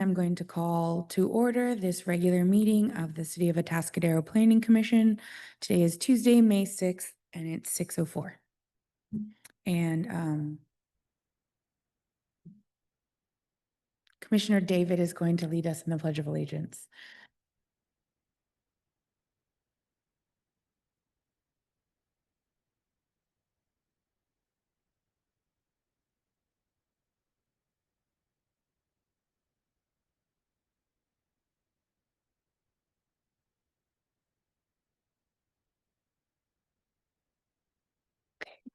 I'm going to call to order this regular meeting of the City of Atascadero Planning Commission. Today is Tuesday, May 6th, and it's 6:04. And Commissioner David is going to lead us in the Pledge of Allegiance.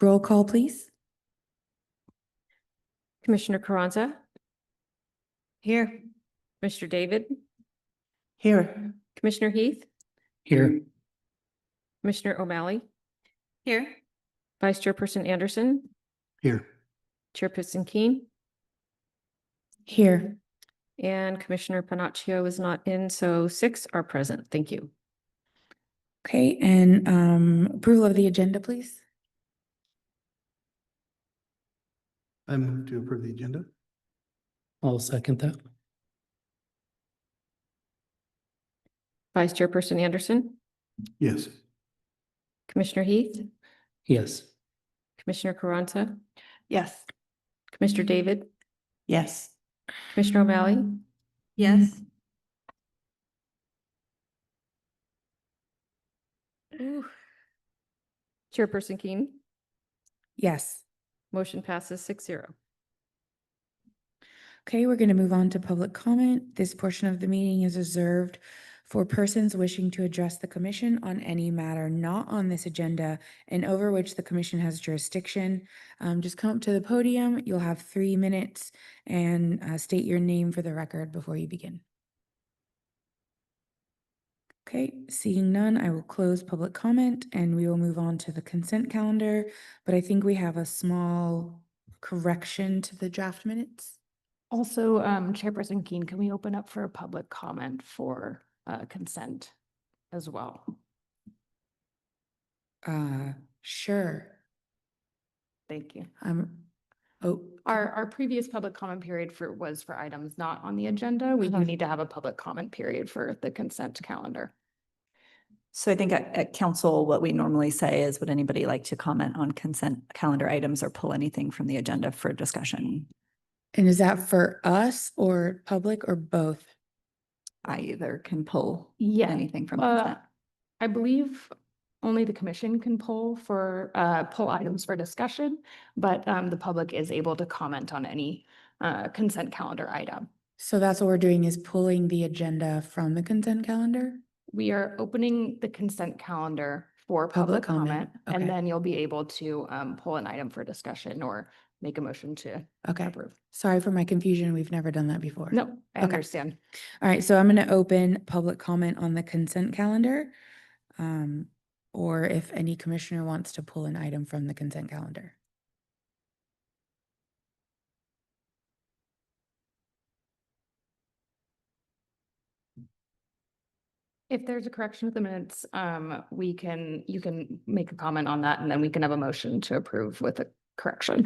Roll call, please. Commissioner Carranza, Here. Mr. David, Here. Commissioner Heath, Here. Commissioner O'Malley, Here. Vice Chairperson Anderson, Here. Chairperson Keen, Here. and Commissioner Panaccio is not in, so 6 are present. Thank you. Okay, and approval of the agenda, please. I move to approve the agenda. I'll second that. Vice Chairperson Anderson, Yes. Commissioner Heath, Yes. Commissioner Carranza, Yes. Commissioner David, Yes. Commissioner O'Malley, Yes. Chairperson Keen. Yes. Motion passes 6-0. Okay, we're going to move on to public comment. This portion of the meeting is reserved for persons wishing to address the commission on any matter not on this agenda and over which the commission has jurisdiction. Just come up to the podium. You'll have 3 minutes and state your name for the record before you begin. Okay, seeing none, I will close public comment and we will move on to the consent calendar. But I think we have a small correction to the draft minutes. Also, Chairperson Keen, can we open up for a public comment for consent as well? Sure. Thank you. Oh, Our previous public comment period was for items not on the agenda. We do need to have a public comment period for the consent calendar. So I think at council, what we normally say is, would anybody like to comment on consent calendar items or pull anything from the agenda for discussion? and is that for us or public or both? I either can pull Yeah. anything from consent. I believe only the commission can pull items for discussion, but the public is able to comment on any consent calendar item. So that's what we're doing, is pulling the agenda from the consent calendar? We are opening the consent calendar for Public public comment, comment, okay. and then you'll be able to pull an item for discussion or make a motion to Okay, approve. sorry for my confusion. We've never done that before. No, I Okay. understand. All right, so I'm going to open public comment on the consent calendar. Or if any commissioner wants to pull an item from the consent calendar. If there's a correction of the minutes, you can make a comment on that, and then we can have a motion to approve with a correction.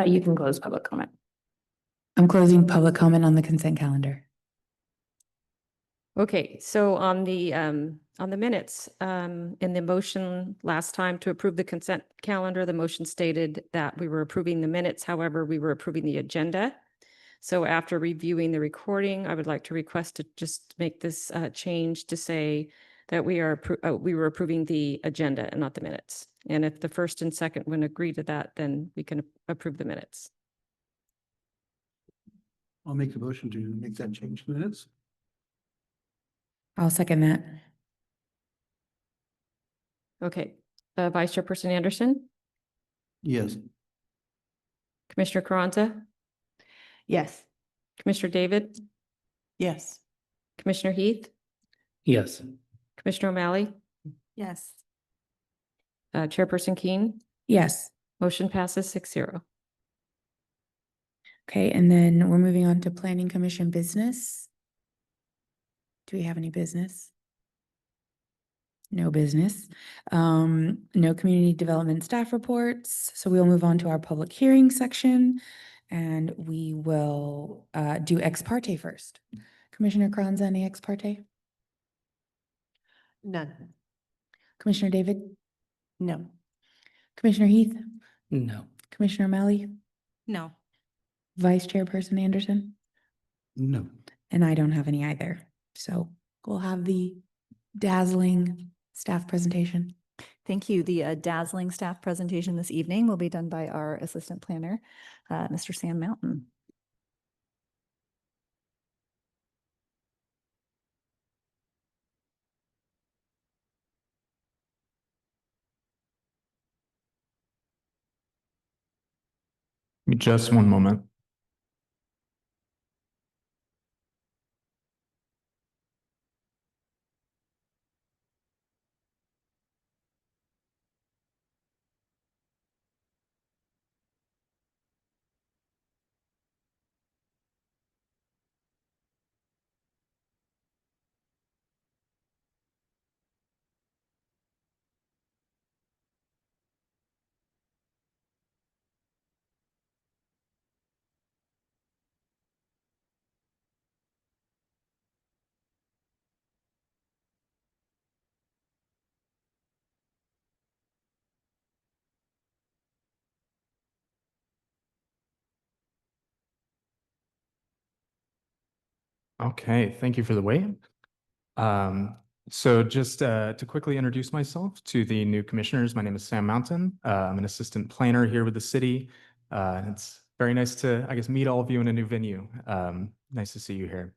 You can close public comment. I'm closing public comment on the consent calendar. Okay, so on the minutes, in the motion last time to approve the consent calendar, the motion stated that we were approving the minutes. However, we were approving the agenda. So after reviewing the recording, I would like to request to just make this change to say that we were approving the agenda and not the minutes. And if the first and second would agree to that, then we can approve the minutes. I'll make the motion to make that change to minutes. I'll second that. Okay, Vice Chairperson Anderson, Yes. Commissioner Carranza, Yes. Commissioner David, Yes. Commissioner Heath, Yes. Commissioner O'Malley, Yes. Chairperson Keen. Yes. Motion passes 6-0. Okay, and then we're moving on to planning commission business. Do we have any business? No business. No community development staff reports. So we'll move on to our public hearing section and we will do ex parte first. Commissioner Kranz, any ex parte? None. Commissioner David? No. Commissioner Heath? No. Commissioner O'Malley? No. Vice Chairperson Anderson? No. And I don't have any either. So we'll have the dazzling staff presentation. Thank you. The dazzling staff presentation this evening will be done by our assistant planner, Mr. Sam Mountain. Just one moment. Okay, thank you for the wait. So just to quickly introduce myself to the new commissioners, my name is Sam Mountain. I'm an assistant planner here with the city. It's very nice to, I guess, meet all of you in a new venue. Nice to see you here.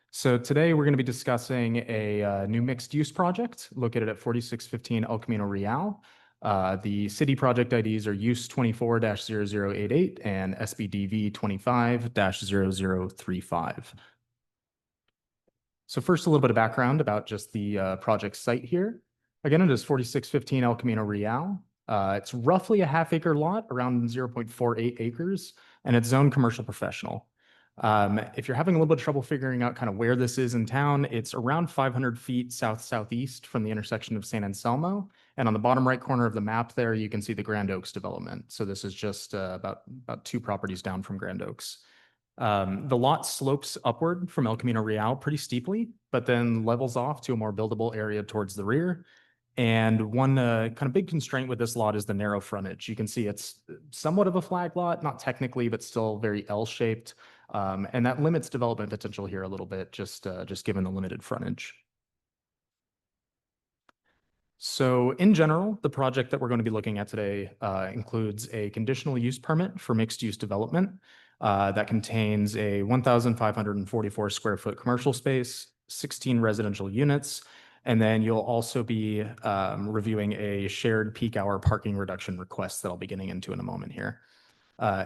So today we're going to be discussing a new mixed use project located at 4615 El Camino Real. The city project IDs are use 24-0088 and SBDV 25-0035. So first, a little bit of background about just the project site here. Again, it is 4615 El Camino Real. It's roughly a half-acre lot, around 0.48 acres, and it's zoned commercial professional. If you're having a little bit of trouble figuring out kind of where this is in town, it's around 500 feet south-southeast from the intersection of San Anselmo. And on the bottom right corner of the map there, you can see the Grand Oaks development. So this is just about 2 properties down from Grand Oaks. The lot slopes upward from El Camino Real pretty steeply, but then levels off to a more buildable area towards the rear. And one kind of big constraint with this lot is the narrow frontage. You can see it's somewhat of a flag lot, not technically, but still very L-shaped. And that limits development potential here a little bit, just given the limited frontage. So in general, the project that we're going to be looking at today includes a conditional use permit for mixed use development that contains a 1,544 square foot commercial space, 16 residential units, and then you'll also be reviewing a shared peak hour parking reduction request that I'll be getting into in a moment here.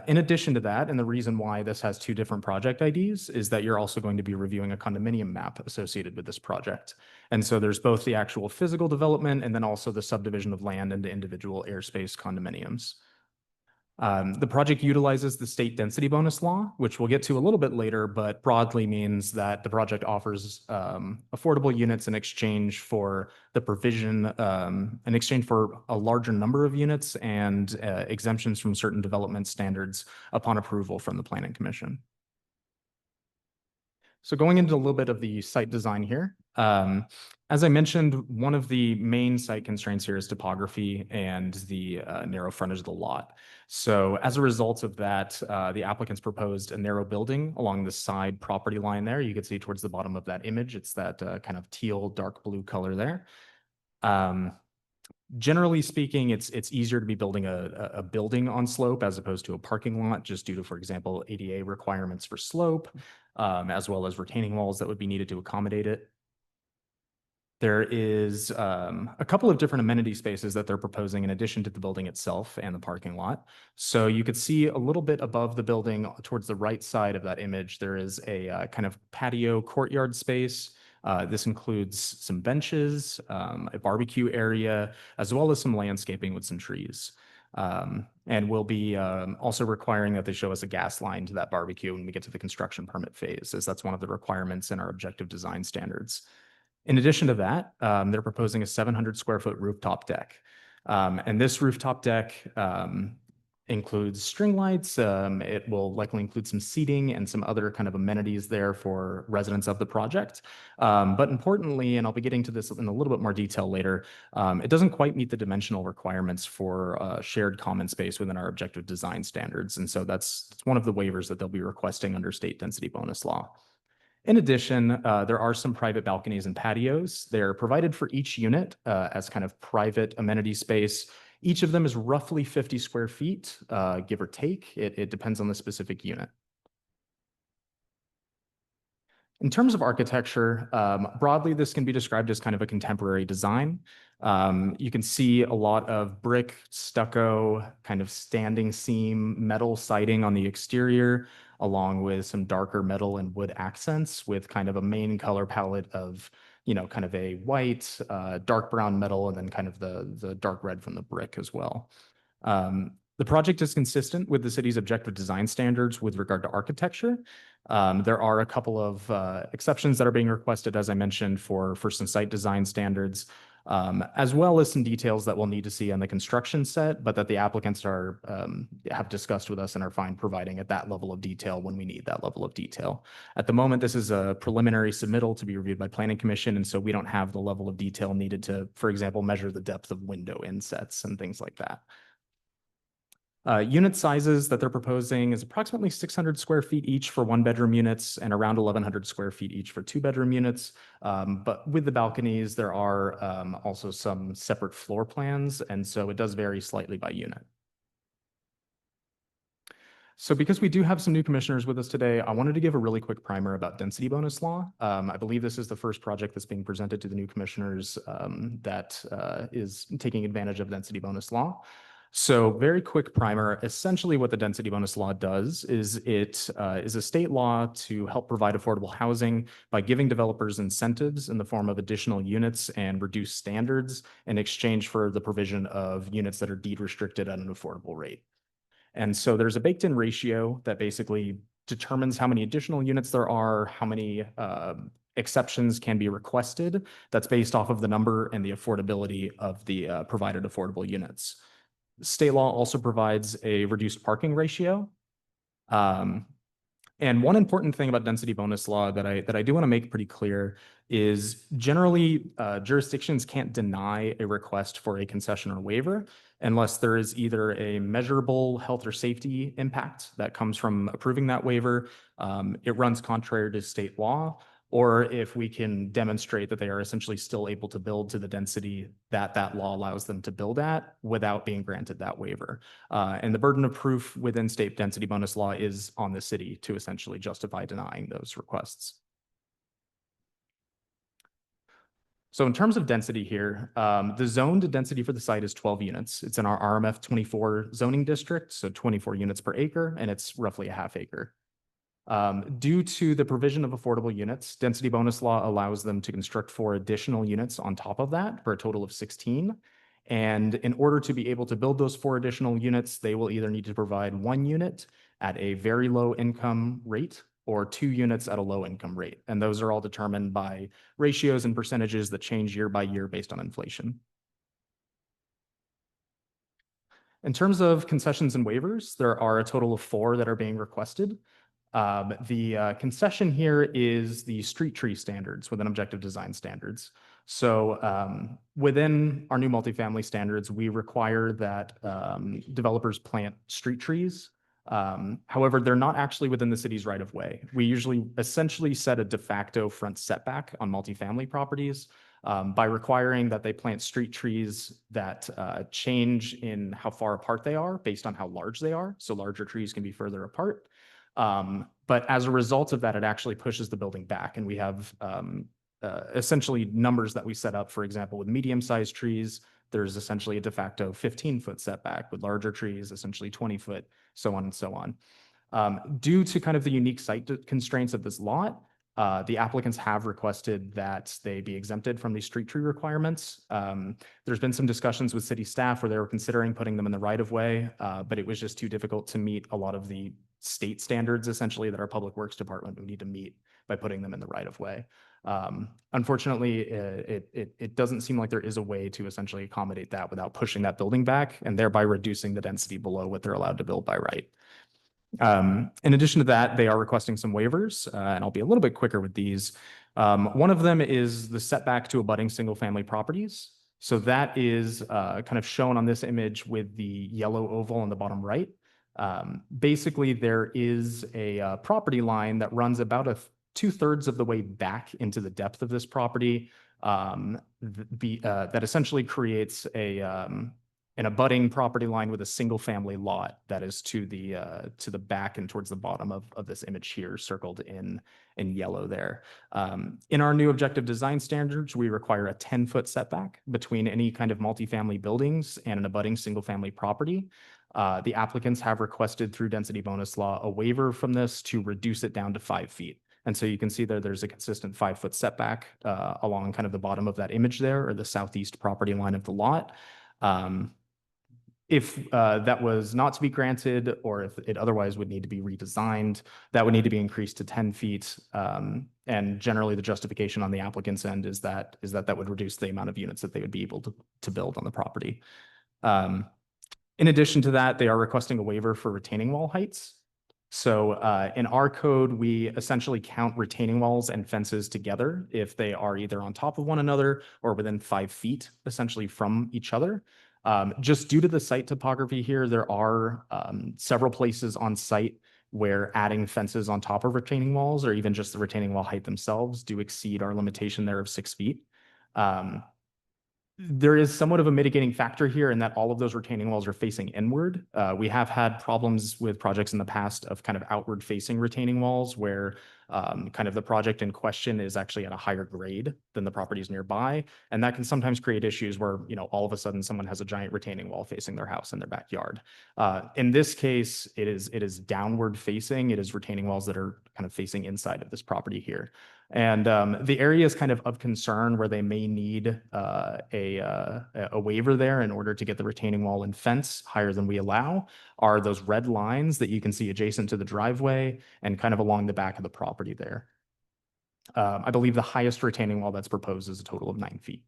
In addition to that, and the reason why this has 2 different project IDs is that you're also going to be reviewing a condominium map associated with this project. And so there's both the actual physical development and then also the subdivision of land into individual airspace condominiums. The project utilizes the state density bonus law, which we'll get to a little bit later, but broadly means that the project offers affordable units in exchange for the provision, in exchange for a larger number of units and exemptions from certain development standards upon approval from the Planning Commission. So going into a little bit of the site design here, as I mentioned, one of the main site constraints here is topography and the narrow frontage of the lot. So as a result of that, the applicants proposed a narrow building along the side property line there. You can see towards the bottom of that image, it's that kind of teal, dark blue color there. Generally speaking, it's easier to be building a building on slope as opposed to a parking lot, just due to, for example, ADA requirements for slope, as well as retaining walls that would be needed to accommodate it. There is a couple of different amenity spaces that they're proposing in addition to the building itself and the parking lot. So you could see a little bit above the building towards the right side of that image, there is a kind of patio courtyard space. This includes some benches, a barbecue area, as well as some landscaping with some trees. And we'll be also requiring that they show us a gas line to that barbecue when we get to the construction permit phase, as that's one of the requirements in our objective design standards. In addition to that, they're proposing a 700 square foot rooftop deck. And this rooftop deck includes string lights. It will likely include some seating and some other kind of amenities there for residents of the project. But importantly, and I'll be getting to this in a little bit more detail later, it doesn't quite meet the dimensional requirements for shared common space within our objective design standards. And so that's one of the waivers that they'll be requesting under state density bonus law. In addition, there are some private balconies and patios. They're provided for each unit as kind of private amenity space. Each of them is roughly 50 square feet, give or take. It depends on the specific unit. In terms of architecture, broadly, this can be described as kind of a contemporary design. You can see a lot of brick, stucco, kind of standing seam, metal siding on the exterior, along with some darker metal and wood accents with kind of a main color palette of, kind of a white, dark brown metal, and then kind of the dark red from the brick as well. The project is consistent with the city's objective design standards with regard to architecture. There are a couple of exceptions that are being requested, as I mentioned, for first and site design standards, as well as some details that we'll need to see on the construction set, but that the applicants have discussed with us and are fine providing at that level of detail when we need that level of detail. At the moment, this is a preliminary submittal to be reviewed by Planning Commission, and so we don't have the level of detail needed to, for example, measure the depth of window insets and things like that. Unit sizes that they're proposing is approximately 600 square feet each for one-bedroom units and around 1,100 square feet each for two-bedroom units. But with the balconies, there are also some separate floor plans, and so it does vary slightly by unit. So because we do have some new commissioners with us today, I wanted to give a really quick primer about density bonus law. I believe this is the first project that's being presented to the new commissioners that is taking advantage of density bonus law. So very quick primer, essentially what the density bonus law does is it is a state law to help provide affordable housing by giving developers incentives in the form of additional units and reduced standards in exchange for the provision of units that are deed restricted at an affordable rate. And so there's a baked in ratio that basically determines how many additional units there are, how many exceptions can be requested. That's based off of the number and the affordability of the provided affordable units. State law also provides a reduced parking ratio. And one important thing about density bonus law that I do want to make pretty clear is generally jurisdictions can't deny a request for a concession or waiver unless there is either a measurable health or safety impact that comes from approving that waiver, it runs contrary to state law, or if we can demonstrate that they are essentially still able to build to the density that that law allows them to build at without being granted that waiver. And the burden of proof within state density bonus law is on the city to essentially justify denying those requests. So in terms of density here, the zoned density for the site is 12 units. It's in our RMF 24 zoning district, so 24 units per acre, and it's roughly a half acre. Due to the provision of affordable units, density bonus law allows them to construct 4 additional units on top of that for a total of 16. And in order to be able to build those 4 additional units, they will either need to provide 1 unit at a very low income rate or 2 units at a low income rate. And those are all determined by ratios and percentages that change year by year based on inflation. In terms of concessions and waivers, there are a total of 4 that are being requested. The concession here is the street tree standards within objective design standards. So within our new multifamily standards, we require that developers plant street trees. However, they're not actually within the city's right of way. We usually essentially set a de facto front setback on multifamily properties by requiring that they plant street trees that change in how far apart they are based on how large they are. So larger trees can be further apart. But as a result of that, it actually pushes the building back. And we have essentially numbers that we set up, for example, with medium-sized trees, there's essentially a de facto 15-foot setback. With larger trees, essentially 20-foot, so on and so on. Due to kind of the unique site constraints of this lot, the applicants have requested that they be exempted from these street tree requirements. There's been some discussions with city staff where they were considering putting them in the right of way, but it was just too difficult to meet a lot of the state standards essentially that our Public Works Department would need to meet by putting them in the right of way. Unfortunately, it doesn't seem like there is a way to essentially accommodate that without pushing that building back and thereby reducing the density below what they're allowed to build by right. In addition to that, they are requesting some waivers, and I'll be a little bit quicker with these. One of them is the setback to abutting single-family properties. So that is kind of shown on this image with the yellow oval on the bottom right. Basically, there is a property line that runs about 2/3 of the way back into the depth of this property. That essentially creates an abutting property line with a single family lot that is to the back and towards the bottom of this image here, circled in yellow there. In our new objective design standards, we require a 10-foot setback between any kind of multifamily buildings and an abutting single family property. The applicants have requested through density bonus law a waiver from this to reduce it down to 5 feet. And so you can see there's a consistent 5-foot setback along kind of the bottom of that image there, or the southeast property line of the lot. If that was not to be granted, or if it otherwise would need to be redesigned, that would need to be increased to 10 feet. And generally the justification on the applicant's end is that would reduce the amount of units that they would be able to build on the property. In addition to that, they are requesting a waiver for retaining wall heights. So in our code, we essentially count retaining walls and fences together if they are either on top of one another or within 5 feet, essentially, from each other. Just due to the site topography here, there are several places on site where adding fences on top of retaining walls, or even just the retaining wall height themselves, do exceed our limitation there of 6 feet. There is somewhat of a mitigating factor here in that all of those retaining walls are facing inward. We have had problems with projects in the past of kind of outward facing retaining walls where kind of the project in question is actually at a higher grade than the properties nearby. And that can sometimes create issues where, all of a sudden someone has a giant retaining wall facing their house in their backyard. In this case, it is downward facing. It is retaining walls that are kind of facing inside of this property here. And the areas kind of concern where they may need a waiver there in order to get the retaining wall and fence higher than we allow are those red lines that you can see adjacent to the driveway and kind of along the back of the property there. I believe the highest retaining wall that's proposed is a total of 9 feet.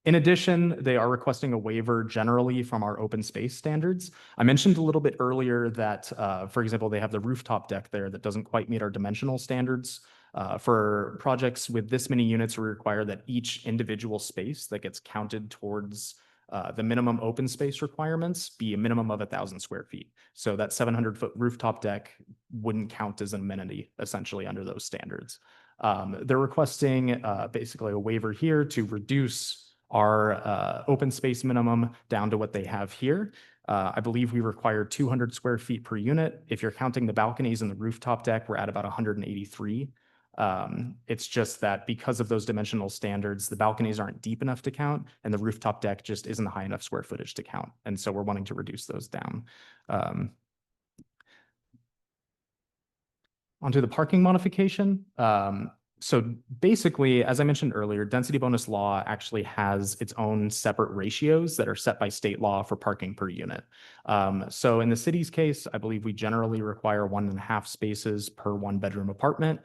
In addition, they are requesting a waiver generally from our open space standards. I mentioned a little bit earlier that, for example, they have the rooftop deck there that doesn't quite meet our dimensional standards. For projects with this many units, we require that each individual space that gets counted towards the minimum open space requirements be a minimum of 1,000 square feet. So that 700-foot rooftop deck wouldn't count as an amenity, essentially, under those standards. They're requesting basically a waiver here to reduce our open space minimum down to what they have here. I believe we require 200 square feet per unit. If you're counting the balconies and the rooftop deck, we're at about 183. It's just that because of those dimensional standards, the balconies aren't deep enough to count, and the rooftop deck just isn't high enough square footage to count. And so we're wanting to reduce those down. Onto the parking modification. So basically, as I mentioned earlier, density bonus law actually has its own separate ratios that are set by state law for parking per unit. So in the city's case, I believe we generally require 1.5 spaces per 1-bedroom apartment,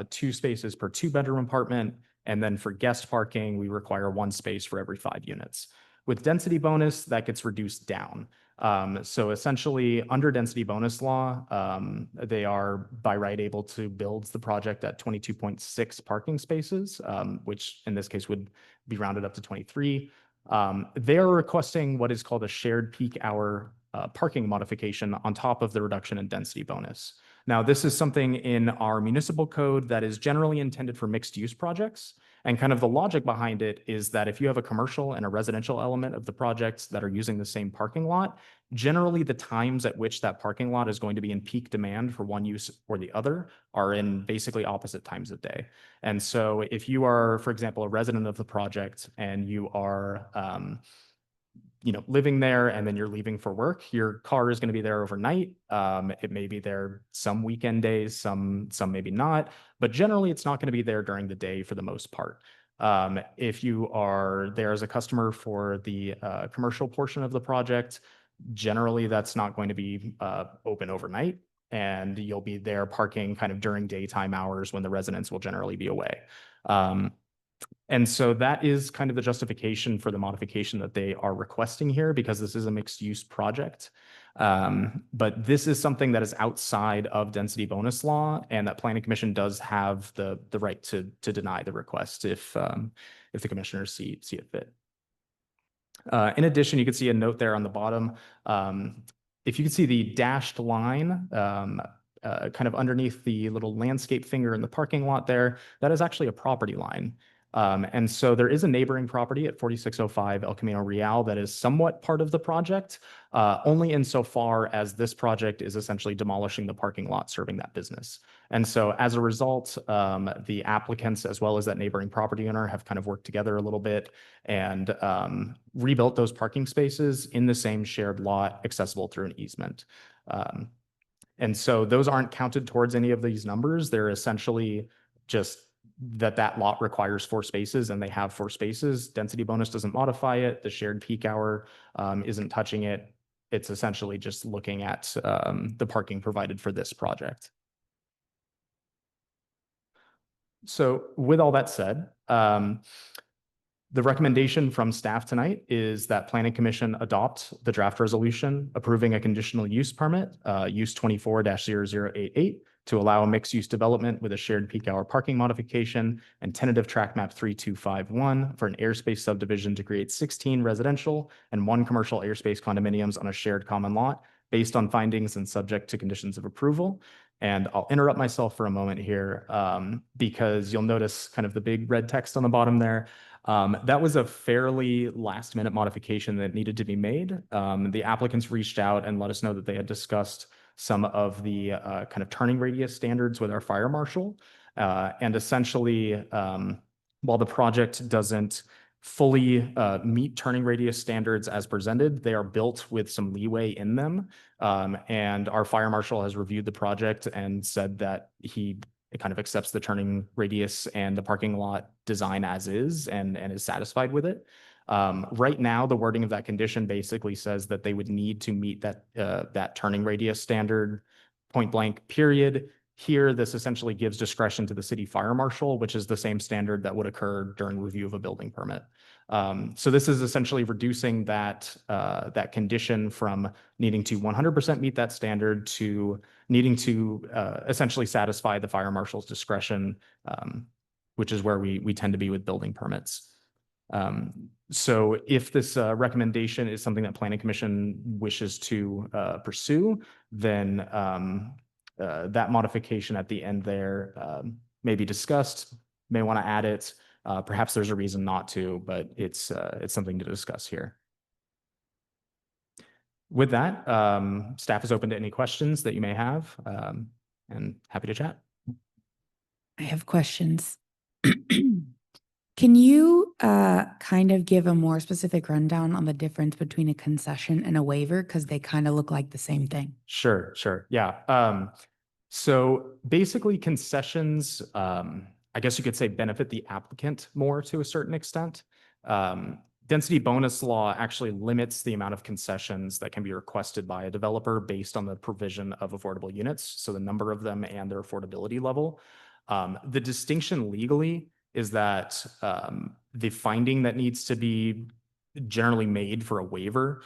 2 spaces per 2-bedroom apartment, and then for guest parking, we require 1 space for every 5 units. With density bonus, that gets reduced down. So essentially, under density bonus law, they are by right able to build the project at 22.6 parking spaces, which in this case would be rounded up to 23. They are requesting what is called a shared peak hour parking modification on top of the reduction in density bonus. Now, this is something in our municipal code that is generally intended for mixed use projects. And kind of the logic behind it is that if you have a commercial and a residential element of the projects that are using the same parking lot, generally the times at which that parking lot is going to be in peak demand for one use or the other are in basically opposite times of day. And so if you are, for example, a resident of the project and you are living there and then you're leaving for work, your car is going to be there overnight. It may be there some weekend days, some maybe not, but generally it's not going to be there during the day for the most part. If you are there as a customer for the commercial portion of the project, Generally, that's not going to be open overnight, and you'll be there parking kind of during daytime hours when the residents will generally be away. And so that is kind of the justification for the modification that they are requesting here, because this is a mixed use project. But this is something that is outside of density bonus law, and that planning commission does have the right to deny the request if the commissioners see it fit. In addition, you can see a note there on the bottom. If you can see the dashed line kind of underneath the little landscape finger in the parking lot there, that is actually a property line. And so there is a neighboring property at 4605 El Camino Real that is somewhat part of the project, only insofar as this project is essentially demolishing the parking lot serving that business. And so as a result, the applicants, as well as that neighboring property owner, have kind of worked together a little bit and rebuilt those parking spaces in the same shared lot, accessible through an easement. And so those aren't counted towards any of these numbers. They're essentially just that lot requires 4 spaces, and they have 4 spaces. Density bonus doesn't modify it. The shared peak hour isn't touching it. It's essentially just looking at the parking provided for this project. So with all that said, the recommendation from staff tonight is that Planning Commission adopt the draft resolution approving a conditional use permit, use 24-0088, to allow a mixed-use development with a shared peak hour parking modification and tentative track map 3251 for an airspace subdivision to create 16 residential and 1 commercial airspace condominiums on a shared common lot based on findings and subject to conditions of approval. And I'll interrupt myself for a moment here because you'll notice kind of the big red text on the bottom there. That was a fairly last minute modification that needed to be made. The applicants reached out and let us know that they had discussed some of the kind of turning radius standards with our fire marshal. And essentially, while the project doesn't fully meet turning radius standards as presented, they are built with some leeway in them. And our fire marshal has reviewed the project and said that he kind of accepts the turning radius and the parking lot design as is and is satisfied with it. Right now, the wording of that condition basically says that they would need to meet that turning radius standard point blank period. Here, this essentially gives discretion to the city fire marshal, which is the same standard that would occur during review of a building permit. So this is essentially reducing that condition from needing to 100% meet that standard to needing to essentially satisfy the fire marshal's discretion, which is where we tend to be with building permits. So if this recommendation is something that Planning Commission wishes to pursue, then that modification at the end there may be discussed, may want to add it. Perhaps there's a reason not to, but it's something to discuss here. With that, staff is open to any questions that you may have, and happy to chat. I have questions. Can you kind of give a more specific rundown on the difference between a concession and a waiver? Because they kind of look like the same thing. Sure. Yeah. So basically concessions, I guess you could say, benefit the applicant more to a certain extent. Density bonus law actually limits the amount of concessions that can be requested by a developer based on the provision of affordable units, so the number of them and their affordability level. The distinction legally is that the finding that needs to be generally made for a waiver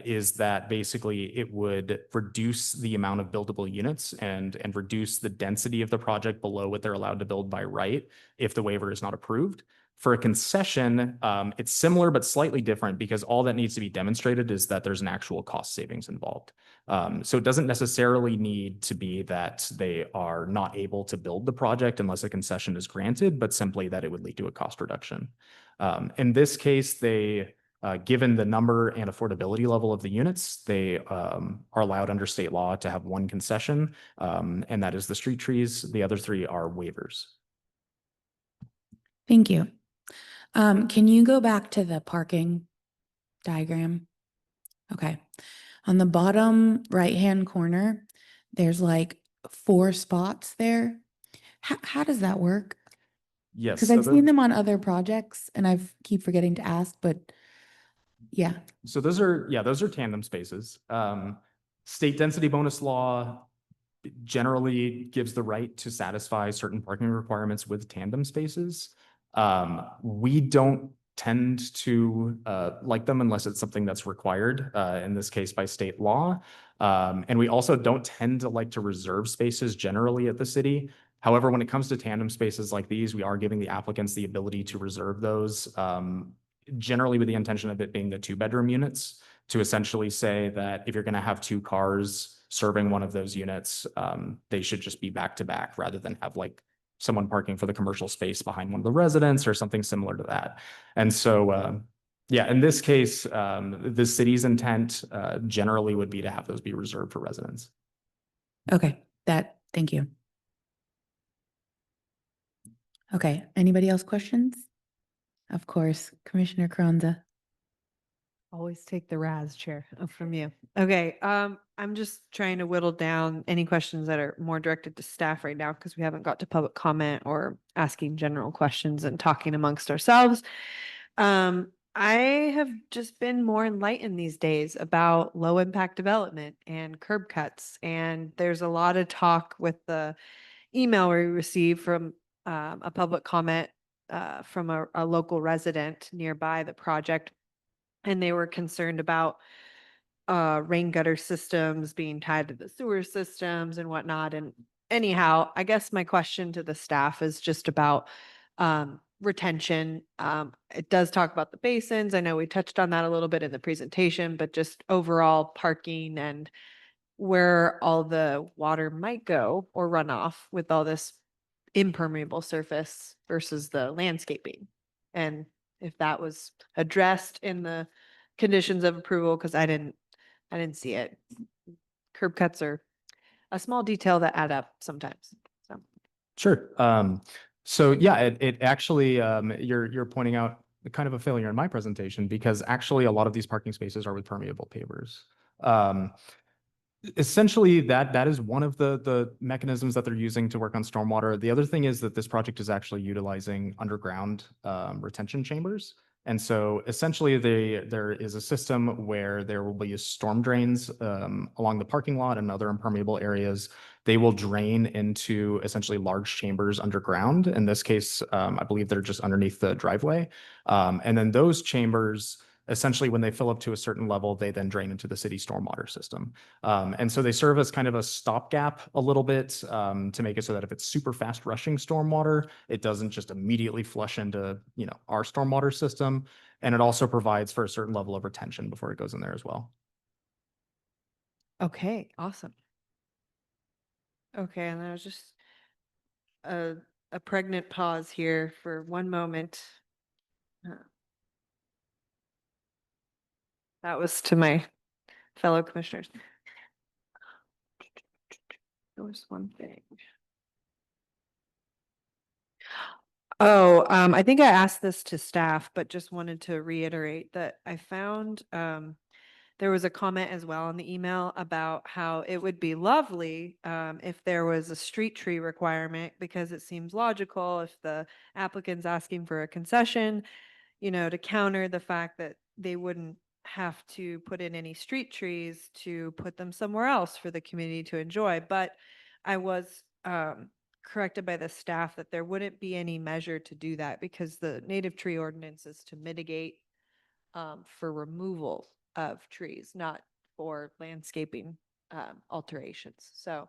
is that basically it would reduce the amount of buildable units and reduce the density of the project below what they're allowed to build by right if the waiver is not approved. For a concession, it's similar but slightly different because all that needs to be demonstrated is that there's an actual cost savings involved. So it doesn't necessarily need to be that they are not able to build the project unless a concession is granted, but simply that it would lead to a cost reduction. In this case, they, given the number and affordability level of the units, they are allowed under state law to have 1 concession, and that is the street trees. The other 3 are waivers. Thank you. Can you go back to the parking diagram? Okay. On the bottom right-hand corner, there's like 4 spots there. How does that work? Yes. Because so I've seen them on other projects and keep forgetting to ask, but Yeah, So those are tandem spaces. State density bonus law generally gives the right to satisfy certain parking requirements with tandem spaces. We don't tend to like them unless it's something that's required, in this case by state law. And we also don't tend to like to reserve spaces generally at the city. However, when it comes to tandem spaces like these, we are giving the applicants the ability to reserve those, generally with the intention of it being the 2-bedroom units, to essentially say that if you're going to have 2 cars serving one of those units, they should just be back to back rather than have like someone parking for the commercial space behind one of the residents or something similar to that. And so, yeah, in this case, the city's intent generally would be to have those be reserved for residents. okay, thank you. Okay, anybody else questions? Of course, Commissioner Carranza. Always take the Raz chair from you. Okay, I'm just trying to whittle down any questions that are more directed to staff right now because we haven't got to public comment or asking general questions and talking amongst ourselves. I have just been more enlightened these days about low impact development and curb cuts. And there's a lot of talk with the email we received from a public comment from a local resident nearby the project. And they were concerned about rain gutter systems being tied to the sewer systems and whatnot. And anyhow, I guess my question to the staff is just about retention. It does talk about the basins. I know we touched on that a little bit in the presentation, but just overall parking and where all the water might go or run off with all this impermeable surface versus the landscaping. And if that was addressed in the conditions of approval, because I didn't see it. Curb cuts are a small detail that add up sometimes. So Sure. So yeah, it actually, you're pointing out kind of a failure in my presentation because actually a lot of these parking spaces are with permeable pavers. Essentially, that is one of the mechanisms that they're using to work on stormwater. The other thing is that this project is actually utilizing underground retention chambers. And so essentially there is a system where there will be storm drains along the parking lot and other impermeable areas. They will drain into essentially large chambers underground. In this case, I believe they're just underneath the driveway. And then those chambers, essentially when they fill up to a certain level, they then drain into the city stormwater system. And so they serve as kind of a stopgap a little bit to make it so that if it's super fast rushing stormwater, it doesn't just immediately flush into, our stormwater system. And it also provides for a certain level of retention before it goes in there as well. okay, awesome. Okay, and I was just a pregnant pause here for one moment. That was to my fellow commissioners. There was one thing. Oh, I think I asked this to staff, but just wanted to reiterate that I found there was a comment as well in the email about how it would be lovely if there was a street tree requirement because it seems logical if the applicant's asking for a concession, to counter the fact that they wouldn't have to put in any street trees to put them somewhere else for the community to enjoy. But I was corrected by the staff that there wouldn't be any measure to do that because the native tree ordinance is to mitigate for removal of trees, not for landscaping alterations. So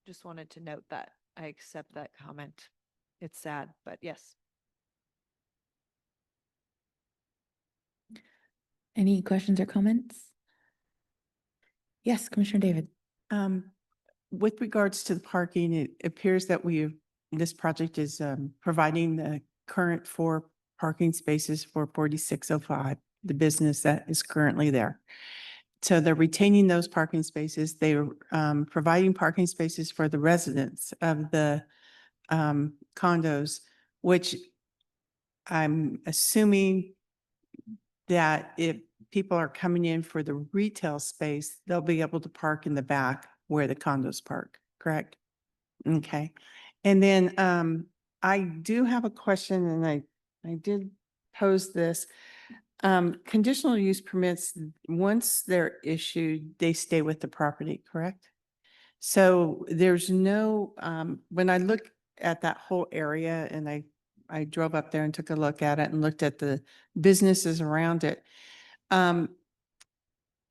just wanted to note that. I accept that comment. It's sad, but yes. Any questions or comments? Yes, Commissioner David. With regards to the parking, it appears that this project is providing the current 4 parking spaces for 4605, the business that is currently there. So they're retaining those parking spaces. They're providing parking spaces for the residents of the condos, which I'm assuming that if people are coming in for the retail space, they'll be able to park in the back where the condos park, correct? Okay. And then I do have a question, and I did pose this. Conditional use permits, once they're issued, they stay with the property, correct? So there's no, when I look at that whole area and I drove up there and took a look at it and looked at the businesses around it.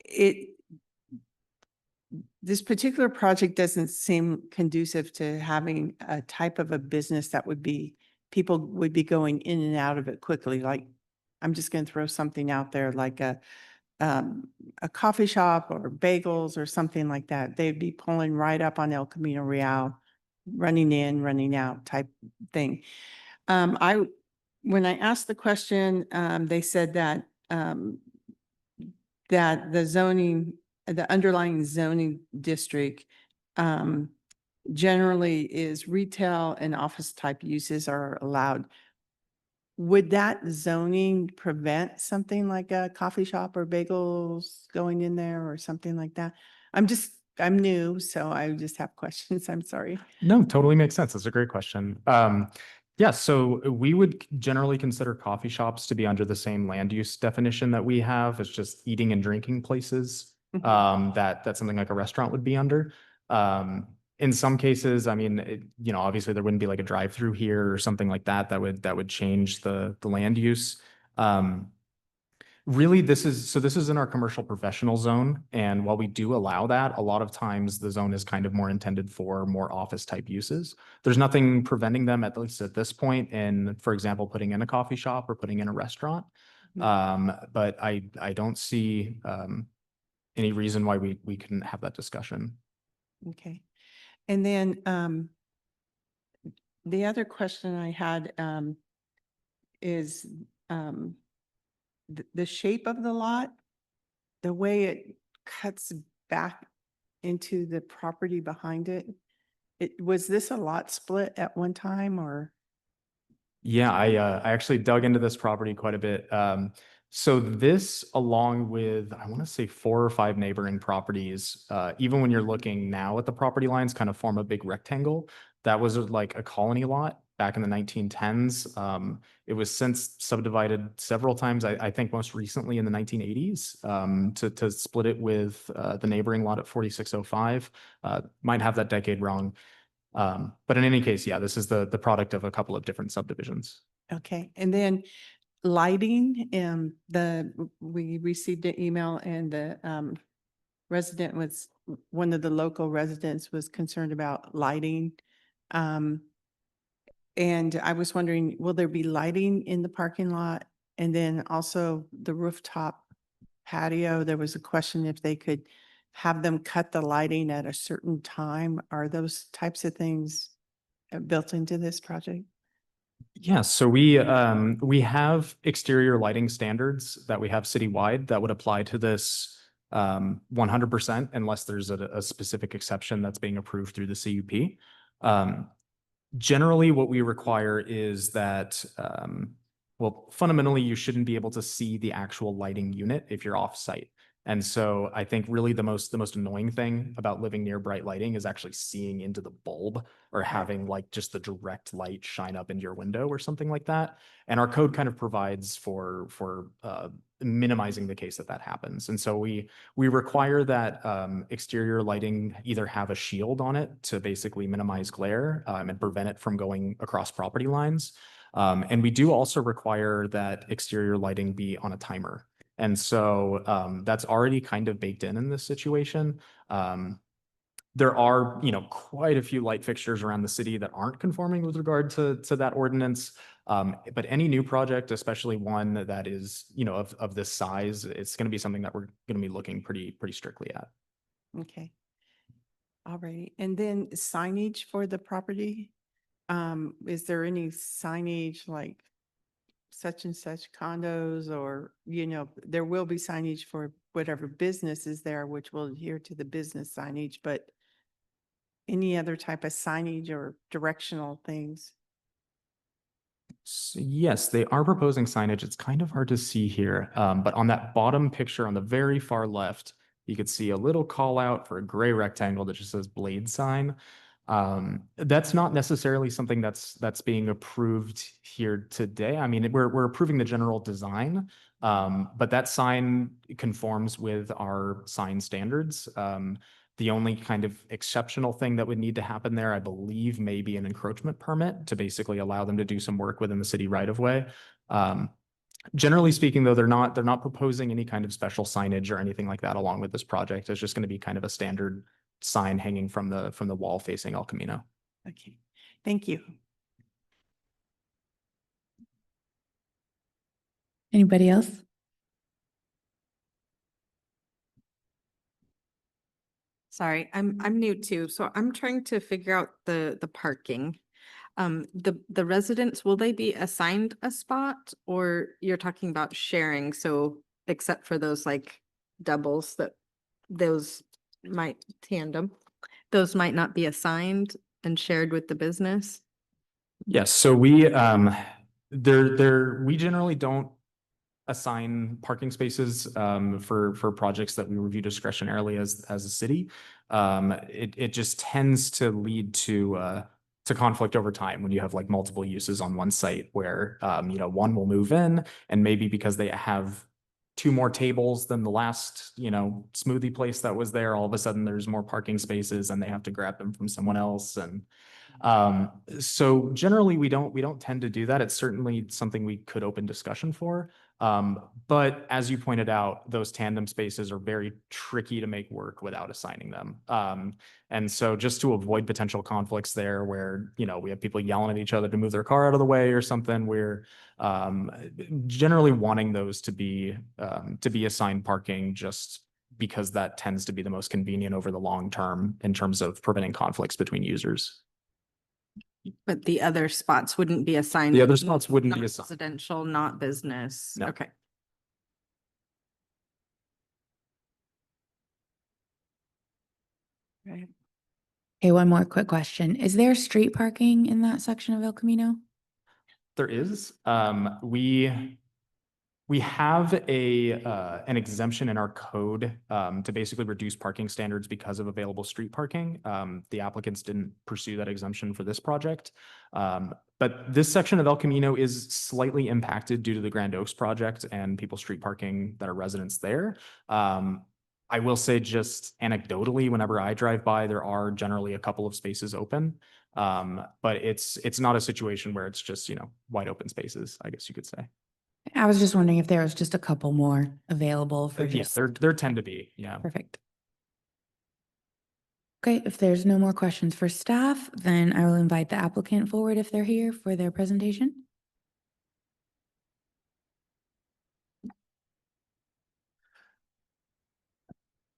It, this particular project doesn't seem conducive to having a type of a business that would be, people would be going in and out of it quickly. Like, I'm just going to throw something out there like a coffee shop or bagels or something like that. They'd be pulling right up on El Camino Real, running in, running out type thing. When I asked the question, they said that, that the zoning, the underlying zoning district, generally is retail and office type uses are allowed. Would that zoning prevent something like a coffee shop or bagels going in there or something like that? I'm new, so I just have questions. I'm sorry. No, totally makes sense. That's a great question. Yeah, so we would generally consider coffee shops to be under the same land use definition that we have. It's just eating and drinking places. Mhm. That's something like a restaurant would be under. In some cases, I mean, obviously there wouldn't be like a drive-through here or something like that. That would change the land use. Really, this is in our commercial professional zone. And while we do allow that, a lot of times the zone is kind of more intended for more office type uses. There's nothing preventing them, at least at this point, in, for example, putting in a coffee shop or putting in a restaurant. But I don't see any reason why we couldn't have that discussion. Okay. And then the other question I had is the shape of the lot, the way it cuts back into the property behind it. Was this a lot split at one time or? Yeah, I actually dug into this property quite a bit. So this, along with, I want to say 4 or 5 neighboring properties, even when you're looking now at the property lines, kind of form a big rectangle. That was like a colony lot back in the 1910s. It was since subdivided several times. I think most recently in the 1980s to split it with the neighboring lot at 4605. Might have that decade wrong. But in any case, yeah, this is the product of a couple of different subdivisions. Okay. And then lighting, we received an email and the resident was, one of the local residents was concerned about lighting. And I was wondering, will there be lighting in the parking lot? And then also the rooftop patio, there was a question if they could have them cut the lighting at a certain time. Are those types of things built into this project? Yeah, so we have exterior lighting standards that we have citywide that would apply to this 100% unless there's a specific exception that's being approved through the CUP. Generally, what we require is that, well, fundamentally, you shouldn't be able to see the actual lighting unit if you're off-site. And so I think really the most annoying thing about living near bright lighting is actually seeing into the bulb or having like just the direct light shine up into your window or something like that. And our code kind of provides for minimizing the case that happens. And so we require that exterior lighting either have a shield on it to basically minimize glare and prevent it from going across property lines. And we do also require that exterior lighting be on a timer. And so that's already kind of baked in this situation. There are, quite a few light fixtures around the city that aren't conforming with regard to that ordinance. But any new project, especially one that is, of this size, it's going to be something that we're going to be looking pretty strictly at. Okay. All right. And then signage for the property? Is there any signage like such and such condos or, there will be signage for whatever business is there, which will adhere to the business signage, but any other type of signage or directional things? So yes, they are proposing signage. It's kind of hard to see here, but on that bottom picture on the very far left, you could see a little call out for a gray rectangle that just says Blade sign. That's not necessarily something that's being approved here today. I mean, we're approving the general design, But that sign conforms with our sign standards. The only kind of exceptional thing that would need to happen there, I believe, may be an encroachment permit to basically allow them to do some work within the city right of way. Generally speaking, though, they're not proposing any kind of special signage or anything like that along with this project. It's just going to be kind of a standard sign hanging from the wall facing El Camino. Okay, thank you. Anybody else? Sorry, I'm new too, so I'm trying to figure out the parking. The residents, will they be assigned a spot or you're talking about sharing? So except for those like doubles that those might tandem, those might not be assigned and shared with the business? Yes, so we we generally don't assign parking spaces for projects that we review discretionarily as a city. It just tends to lead to conflict over time when you have like multiple uses on one site where one will move in and maybe because they have 2 more tables than the last smoothie place that was there, all of a sudden there's more parking spaces and they have to grab them from someone else. And so generally we don't tend to do that. It's certainly something we could open discussion for. But as you pointed out, those tandem spaces are very tricky to make work without assigning them. And so just to avoid potential conflicts there where, we have people yelling at each other to move their car out of the way or something, we're generally wanting those to be assigned parking just because that tends to be the most convenient over the long term in terms of preventing conflicts between users. But the other spots wouldn't be assigned? The other spots wouldn't be not assigned. Residential, not business? No. Okay. Right. Okay, one more quick question. Is there street parking in that section of El Camino? There is. We have an exemption in our code to basically reduce parking standards because of available street parking. The applicants didn't pursue that exemption for this project. But this section of El Camino is slightly impacted due to the Grand Oaks project and people street parking that are residents there. I will say just anecdotally, whenever I drive by, there are generally a couple of spaces open. But it's not a situation where it's just, wide open spaces, I guess you could say. I was just wondering if there was just a couple more available for Yeah, just. there tend to be, yeah. Perfect. Okay, if there's no more questions for staff, then I will invite the applicant forward if they're here for their presentation.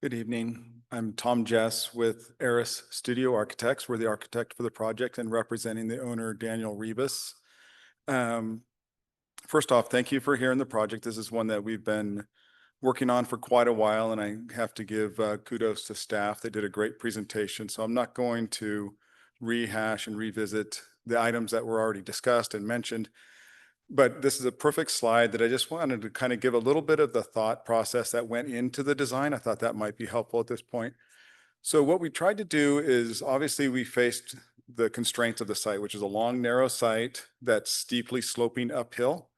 Good evening. I'm Tom Jess with Eris Studio Architects. We're the architect for the project and representing the owner, Daniel Rebus. First off, thank you for hearing the project. This is one that we've been working on for quite a while, and I have to give kudos to staff. They did a great presentation, so I'm not going to rehash and revisit the items that were already discussed and mentioned. But this is a perfect slide that I just wanted to kind of give a little bit of the thought process that went into the design. I thought that might be helpful at this point. So what we tried to do is obviously we faced the constraints of the site, which is a long, narrow site that's steeply sloping uphill.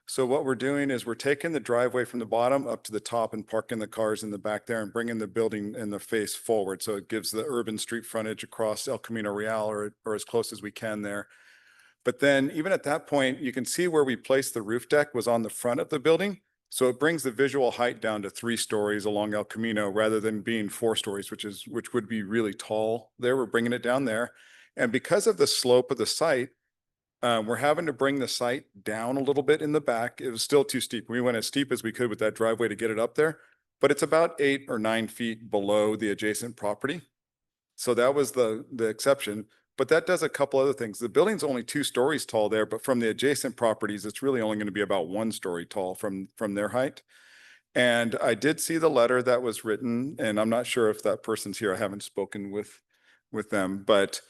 So what we're doing is we're taking the driveway from the bottom up to the top and parking the cars in the back there and bringing the building and the face forward. So it gives the urban street frontage across El Camino Real or as close as we can there. But then even at that point, you can see where we placed the roof deck was on the front of the building. So it brings the visual height down to 3 stories along El Camino rather than being 4 stories, which would be really tall there. We're bringing it down there. And because of the slope of the site, we're having to bring the site down a little bit in the back. It was still too steep. We went as steep as we could with that driveway to get it up there, but it's about 8 or 9 feet below the adjacent property. So that was the exception. But that does a couple other things. The building's only 2 stories tall there, but from the adjacent properties, it's really only going to be about 1 story tall from their height. And I did see the letter that was written, and I'm not sure if that person's here. I haven't spoken with them, but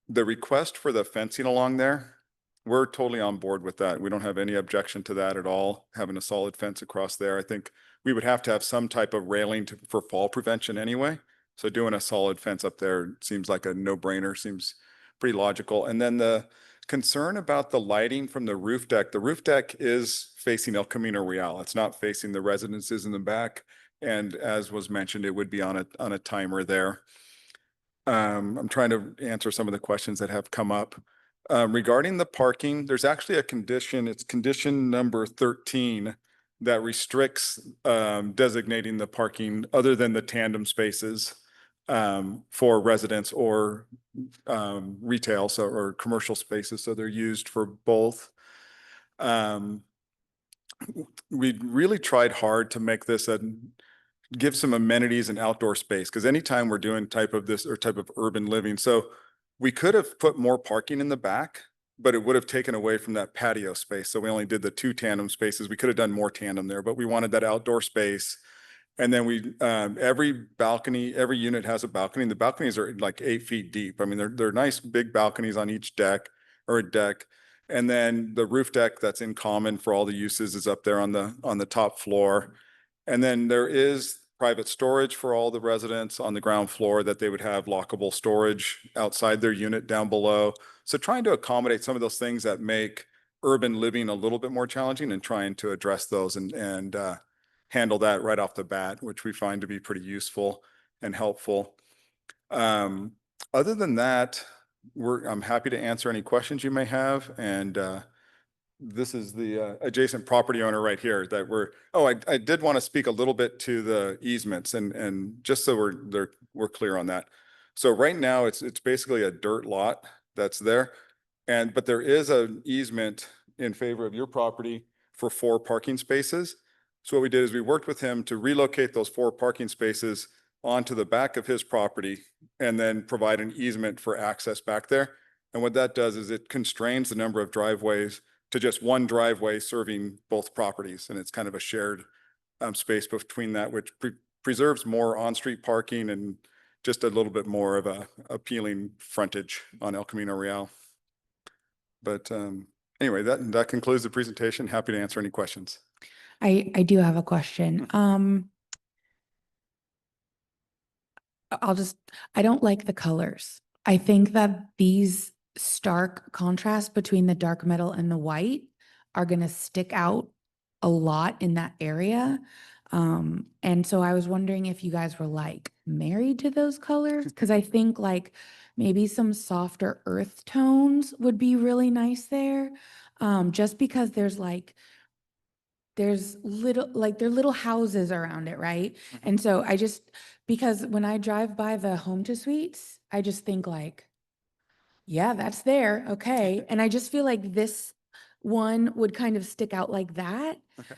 the request for the fencing along there, we're totally on board with that. We don't have any objection to that at all, having a solid fence across there. I think we would have to have some type of railing for fall prevention anyway. So doing a solid fence up there seems like a no-brainer, seems pretty logical. And then the concern about the lighting from the roof deck. The roof deck is facing El Camino Real. It's not facing the residences in the back. And as was mentioned, it would be on a timer there. I'm trying to answer some of the questions that have come up. Regarding the parking, there's actually a condition, it's condition number 13 that restricts designating the parking other than the tandem spaces for residents or retail, so, or commercial spaces, so they're used for both. We really tried hard to make this give some amenities and outdoor space, because anytime we're doing type of this or type of urban living, so we could have put more parking in the back, but it would have taken away from that patio space. So we only did the 2 tandem spaces. We could have done more tandem there, but we wanted that outdoor space. And then we, every balcony, every unit has a balcony. The balconies are like 8 feet deep. I mean, they're nice big balconies on each deck or a deck. And then the roof deck that's in common for all the uses is up there on the top floor. And then there is private storage for all the residents on the ground floor, that they would have lockable storage outside their unit down below. So trying to accommodate some of those things that make urban living a little bit more challenging, and trying to address those and handle that right off the bat, which we find to be pretty useful and helpful. Other than that, I'm happy to answer any questions you may have. And this is the adjacent property owner right here that I did want to speak a little bit to the easements, and just so we're clear on that. So right now it's basically a dirt lot that's there, but there is an easement in favor of your property for 4 parking spaces. So what we did is we worked with him to relocate those 4 parking spaces onto the back of his property, and then provide an easement for access back there. And what that does is it constrains the number of driveways to just one driveway serving both properties. And it's kind of a shared space between that, which preserves more on-street parking and just a little bit more of a appealing frontage on El Camino Real. But anyway, that concludes the presentation. Happy to answer any questions. I do have a question. I don't like the colors. I think that these stark contrasts between the dark metal and the white are going to stick out a lot in that area. And so I was wondering if you guys were like married to those colors, because I think like maybe some softer earth tones would be really nice there. Just because there's little houses around it, right? And so because when I drive by the Home to Suites, I just think like, yeah, that's there. Okay. And I just feel like this one would kind of stick out like that. Okay.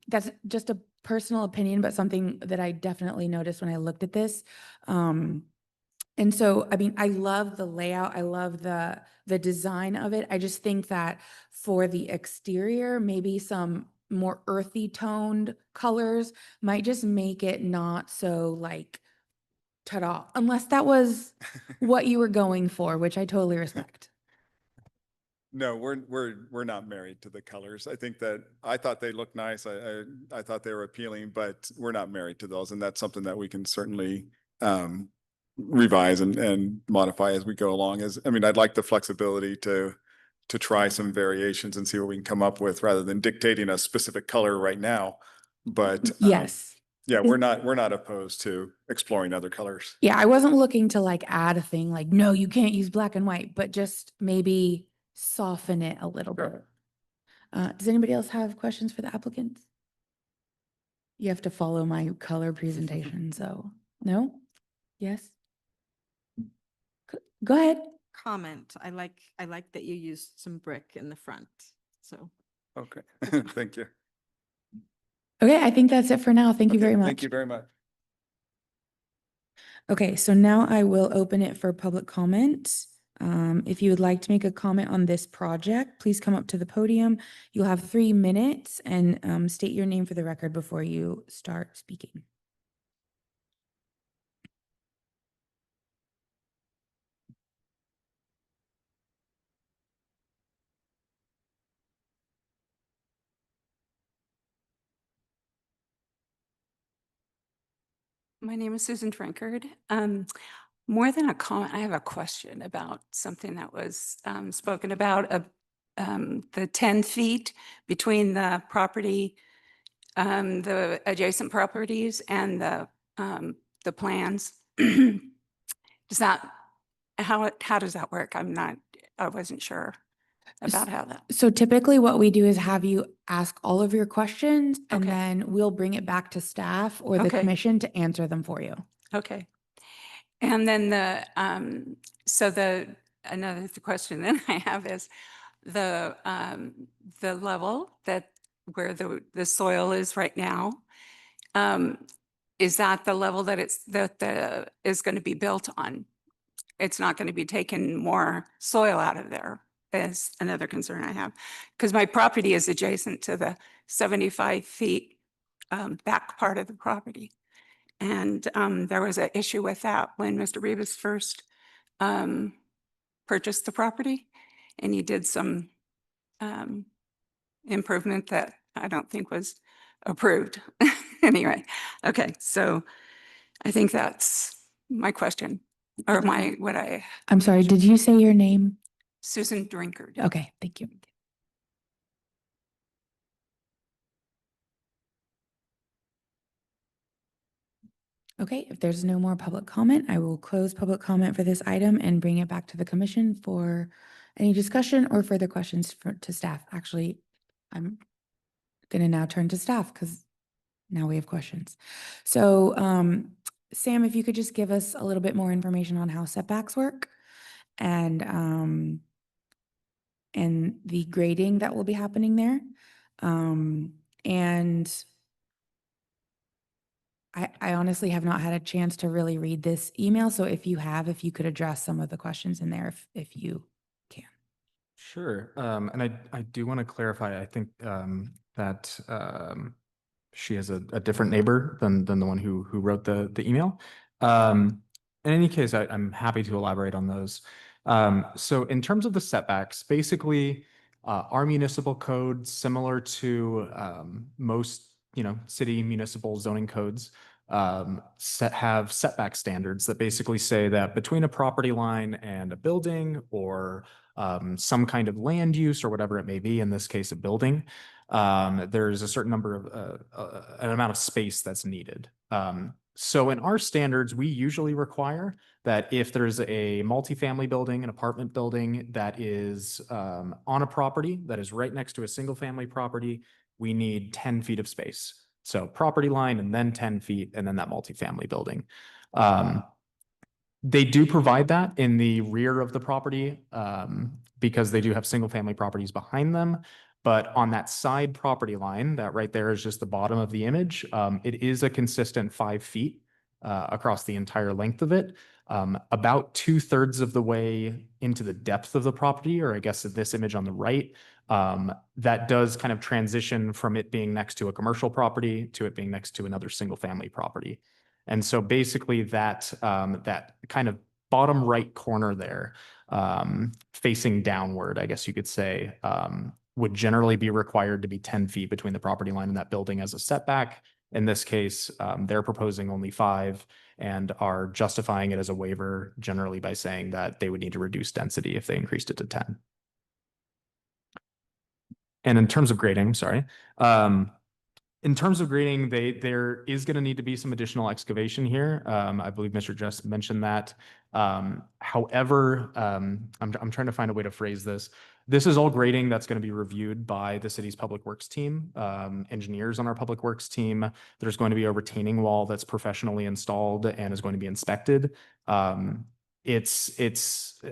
That's just a personal opinion, but something that I definitely noticed when I looked at this. And so, I mean, I love the layout. I love the design of it. I just think that for the exterior, maybe some more earthy toned colors might just make it not so like ta-da, unless that was what you were going for, which I totally respect. No, we're not married to the colors. I think that I thought they looked nice. I thought they were appealing, but we're not married to those, and that's something that we can certainly revise and modify as we go along. I'd like the flexibility to try some variations and see what we can come up with, rather than dictating a specific color right now. But Yes. yeah, we're not opposed to exploring other colors. Yeah, I wasn't looking to like add a thing like, no, you can't use black and white, but just maybe soften it a little bit. Does anybody else have questions for the applicants? You have to follow my color presentation, so no? Yes? Go ahead. Comment. I like that you used some brick in the front. So Okay, thank you. Okay, I think that's it for now. Thank you Okay, very much. Thank you very much. Okay, so now I will open it for public comment. If you would like to make a comment on this project, please come up to the podium. You'll have 3 minutes, and state your name for the record before you start speaking. My name is Susan Frankard. More than a comment, I have a question about something that was spoken about, the 10 feet between the property, the adjacent properties and the plans. Does that, how does that work? I wasn't sure about how that. So typically what we do is have you ask all of your questions and Okay. then we'll bring it back to staff or the Okay. commission to answer them for you. Okay. And then another question then I have is the level that where the soil is right now. Is that the level that is going to be built on? It's not going to be taking more soil out of there is another concern I have. Because my property is adjacent to the 75 feet back part of the property. And there was an issue with that when Mr. Rivas first purchased the property. And he did some improvement that I don't think was approved. Anyway, okay, so I think that's my question or I'm sorry, did you say your name? Susan Drinkard. Okay, thank you. Okay, if there's no more public comment, I will close public comment for this item and bring it back to the commission for any discussion or further questions to staff. Actually, I'm gonna now turn to staff because now we have questions. So, Sam, if you could just give us a little bit more information on how setbacks work and the grading that will be happening there. And I honestly have not had a chance to really read this email. So if you could address some of the questions in there, if you can. Sure. And I do want to clarify, I think that she has a different neighbor than the one who wrote the email. In any case, I'm happy to elaborate on those. So in terms of the setbacks, basically our municipal code, similar to most city municipal zoning codes, have setback standards that basically say that between a property line and a building or some kind of land use or whatever it may be, in this case, a building, there's a certain number of an amount of space that's needed. So in our standards, we usually require that if there's a multifamily building, an apartment building that is on a property that is right next to a single family property, we need 10 feet of space. So property line and then 10 feet and then that multifamily building. They do provide that in the rear of the property because they do have single family properties behind them. But on that side property line, that right there is just the bottom of the image. It is a consistent 5 feet across the entire length of it. About 2/3 of the way into the depth of the property, or I guess this image on the right, that does kind of transition from it being next to a commercial property to it being next to another single family property. And so basically that kind of bottom right corner there, facing downward, I guess you could say, would generally be required to be 10 feet between the property line and that building as a setback. In this case, they're proposing only 5 and are justifying it as a waiver generally by saying that they would need to reduce density if they increased it to 10. And in terms of grading, in terms of grading, there is going to need to be some additional excavation here. I believe Mr. Just mentioned that. However, I'm trying to find a way to phrase this. This is all grading that's going to be reviewed by the city's public works team, engineers on our public works team. There's going to be a retaining wall that's professionally installed and is going to be inspected. It's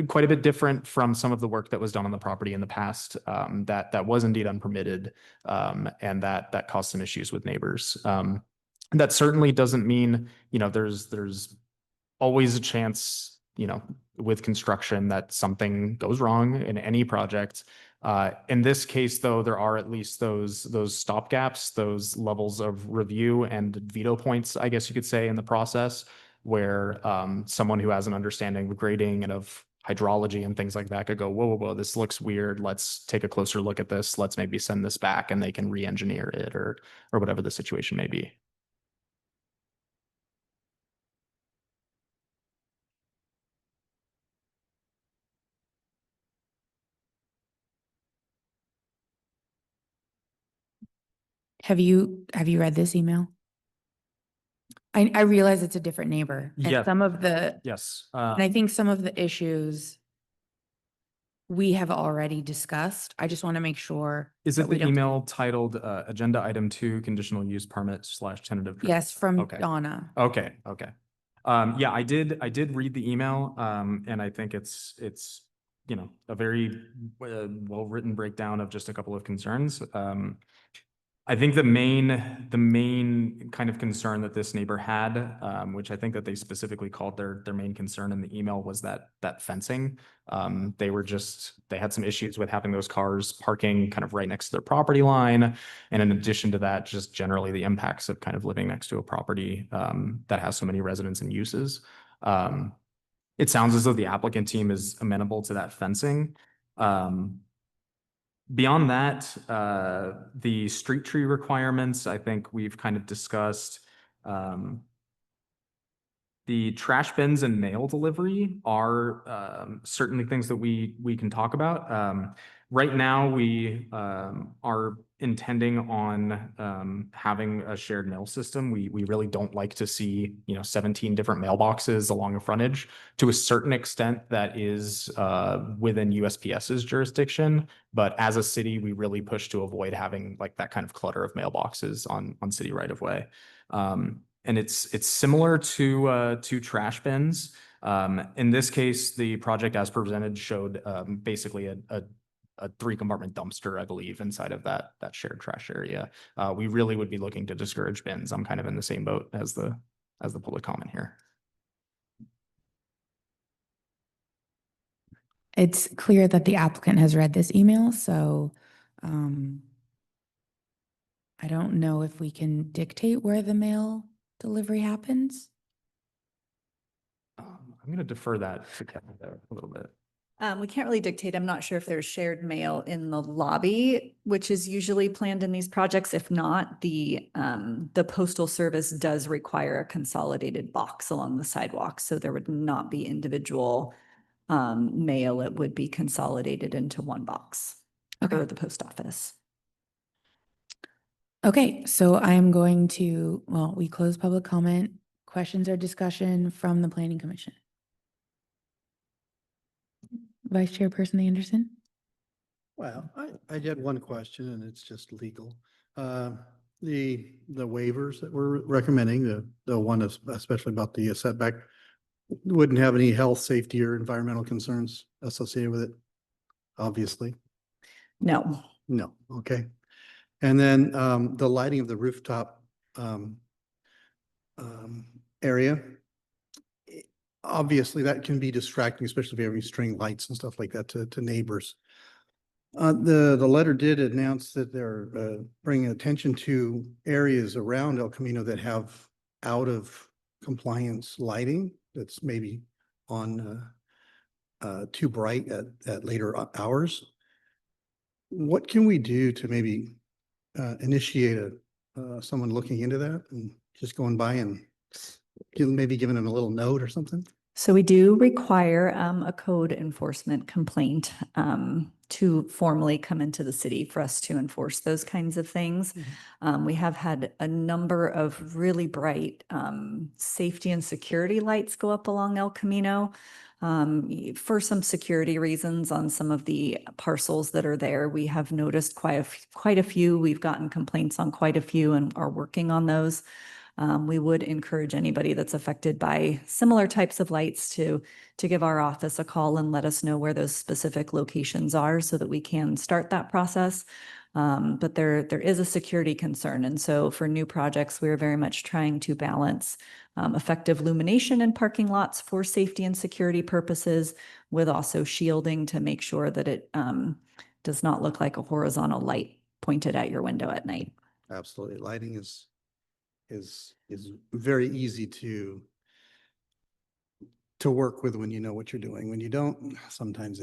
quite a bit different from some of the work that was done on the property in the past that was indeed unpermitted and that caused some issues with neighbors. That certainly doesn't mean, there's always a chance, with construction that something goes wrong in any project. In this case, though, there are at least those stopgaps, those levels of review and veto points, I guess you could say, in the process, where someone who has an understanding of grading and of hydrology and things like that could go, whoa, this looks weird. Let's take a closer look at this. Let's maybe send this back, and they can re-engineer it or whatever the situation may be. Have you read this email? I realize it's a different neighbor. And Yeah. some of the, Yes. and I think some of the issues we have already discussed. I just want to make sure. Is that it we the don't- email titled Agenda Item 2, Conditional Use Permit / Tentative? Yes, from Okay. Donna. Okay, okay. Yeah, I did read the email, and I think it's, you know, a very well-written breakdown of just a couple of concerns. I think the main kind of concern that this neighbor had, which I think that they specifically called their main concern in the email, was that fencing. They had some issues with having those cars parking kind of right next to their property line. And in addition to that, just generally the impacts of kind of living next to a property that has so many residents and uses. It sounds as though the applicant team is amenable to that fencing. Beyond that, the street tree requirements, I think we've kind of discussed. The trash bins and mail delivery are certainly things that we can talk about. Right now, we are intending on having a shared mail system. We really don't like to see, you know, 17 different mailboxes along a frontage. To a certain extent, that is within USPS's jurisdiction. But as a city, we really push to avoid having like that kind of clutter of mailboxes on city right of way. And it's similar to trash bins. In this case, the project as presented showed basically a 3-compartment dumpster, I believe, inside of that shared trash area. We really would be looking to discourage bins. I'm kind of in the same boat as the public comment here. It's clear that the applicant has read this email, so I don't know if we can dictate where the mail delivery happens. I'm going to defer that to Kevin there a little bit. We can't really dictate. I'm not sure if there's shared mail in the lobby, which is usually planned in these projects. If not, the postal service does require a consolidated box along the sidewalk. So there would not be individual mail. It would be consolidated into one box for the post office. Okay, so I am going to, well, we close public comment. Questions or discussion from the Planning Commission? Vice Chairperson Anderson? Well, I had one question and it's just legal. The waivers that we're recommending, the one especially about the setback, wouldn't have any health, safety, or environmental concerns associated with it, obviously. No. No, okay. And then the lighting of the rooftop area, obviously that can be distracting, especially if you have any string lights and stuff like that to neighbors. The letter did announce that they're bringing attention to areas around El Camino that have out of compliance lighting that's maybe on too bright at later hours. What can we do to maybe initiate someone looking into that and just going by and maybe giving them a little note or something? So we do require a code enforcement complaint to formally come into the city for us to enforce those kinds of things. We have had a number of really bright safety and security lights go up along El Camino for some security reasons on some of the parcels that are there. We have noticed quite a few. We've gotten complaints on quite a few and are working on those. We would encourage anybody that's affected by similar types of lights to give our office a call and let us know where those specific locations are so that we can start that process. But there is a security concern. And so for new projects, we're very much trying to balance effective illumination in parking lots for safety and security purposes with also shielding to make sure that it does not look like a horizontal light pointed at your window at night. Absolutely. Lighting is very easy to work with when you know what you're doing. When you don't, sometimes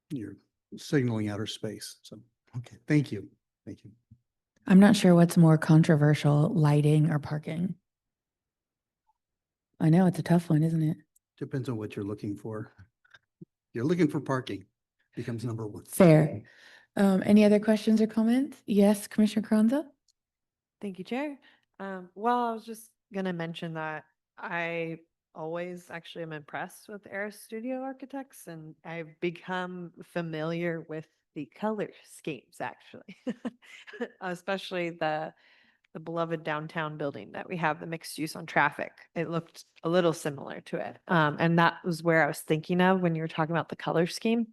you're signaling outer space. So, okay, thank you. Thank you. I'm not sure what's more controversial, lighting or parking. I know it's a tough one, isn't it? Depends on what you're looking for. You're looking for parking becomes number one. Fair. Any other questions or comments? Yes, Commissioner Carranza? Thank you, Chair. Well, I was just gonna mention that I always actually am impressed with Aris Studio Architects, and I've become familiar with the color schemes actually, especially the beloved downtown building that we have, the mixed use on Traffic. It looked a little similar to it, and that was where I was thinking of when you were talking about the color scheme,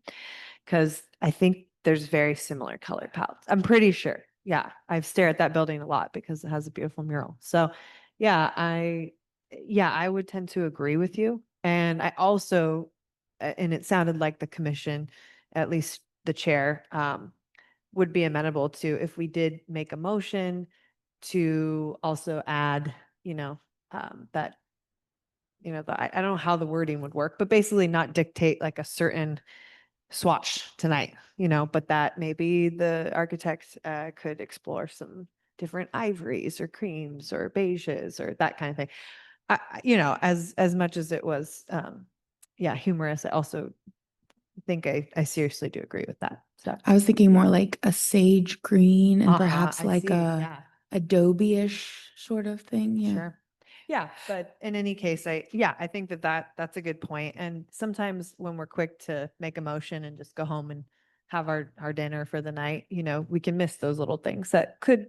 because I think there's very similar color palettes. I'm pretty sure. Yeah, I've stared at that building a lot because it has a beautiful mural. So, yeah, I would tend to agree with you. And I also, and it sounded like the commission, at least the chair, would be amenable to if we did make a motion to also add, that, I don't know how the wording would work, but basically not dictate like a certain swatch tonight, but that maybe the architect could explore some different ivories or creams or beiges or that kind of thing. As much as it was, humorous, I also think I seriously do agree with that. So I was thinking more like a sage green and Uh-huh, perhaps I like see, a yeah. Adobe-ish sort of thing. Yeah. Sure. Yeah, but in any case, I think that's a good point. And sometimes when we're quick to make a motion and just go home and have our dinner for the night, we can miss those little things that could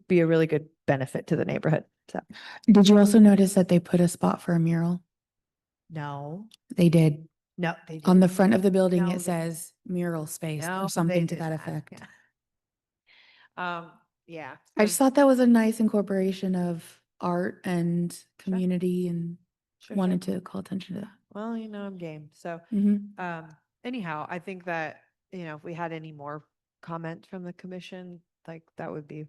be a really good benefit to the neighborhood. So, Did you also notice that they put a spot for a mural? no, They did. no, they On the didn't. front of the building, No, it they says mural space No, or they something to did that not. effect. Yeah. Yeah. I just thought that was a nice incorporation of art and community and Sure, wanted sure. to call attention to that. Well, I'm game. So, Mhm. anyhow, I think that, if we had any more comment from the commission, like that would be